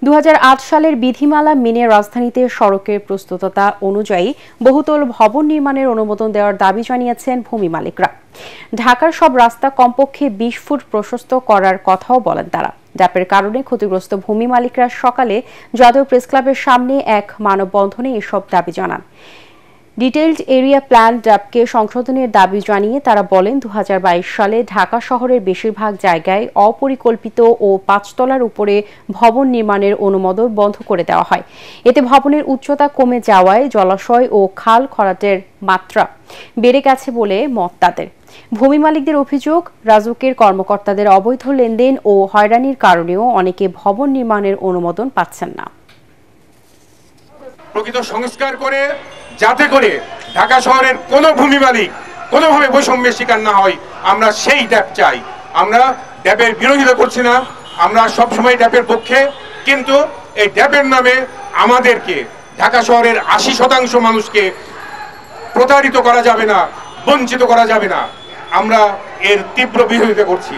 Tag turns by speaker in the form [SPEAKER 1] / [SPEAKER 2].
[SPEAKER 1] 2008 সালের বিধিমালা মেনে রাজধানীতে সড়কের প্রস্তুততা অনুযায়ী বহুতল ভবন নির্মাণের অনুমোদন দেওয়ার দাবি জানিয়েছেন ভূমি মালিকরা। ঢাকার সব রাস্তা কমপক্ষে 20 ফুট প্রশস্ত করার কথাও বলেন তারা। ড্যাপের কারণে ক্ষতিগ্রস্ত ভূমি মালিকরা সকালে জাতীয় প্রেসক্লাবের সামনে এক মানববন্ধনে এসব দাবি জানান। ডিটেইলড এরিয়া প্ল্যান ড্যাপকে সংশোধনের দাবি জানিয়ে তারা বলেন, 2022 সালে ঢাকা শহরের বেশিরভাগ জায়গায় অপরিকল্পিত ও 5 তলার উপরে ভবন নির্মাণের অনুমোদন বন্ধ করে দেওয়া হয়। এতে ভবনের উচ্চতা কমে যাওয়ায় জলাশয় ও খাল খরাটের মাত্রা বেড়ে গেছে বলে মত তাদের। ভূমি মালিকদের অভিযোগ, রাজুকের কর্মকর্তাদের অবৈধ লেনদেন ও হয়রানির কারণেও অনেকে ভবন নির্মাণের অনুমোদন পাচ্ছেন না।
[SPEAKER 2] প্রকৃত সংস্কার করে যাতে করে ঢাকা শহরের কোনো ভূমি মালিক কোনোভাবে বৈষম্যের শিকার না হয়, আমরা সেই ড্যাপ চাই। আমরা ড্যাপের বিরোধিতা করছি না, আমরা সবসময় ড্যাপের পক্ষে, কিন্তু এই ড্যাপের নামে আমাদেরকে ঢাকা শহরের 80% মানুষকে প্রতারিত করা যাবে না, বঞ্চিত করা যাবে না। আমরা এর তীব্র বিরোধিতা করছি।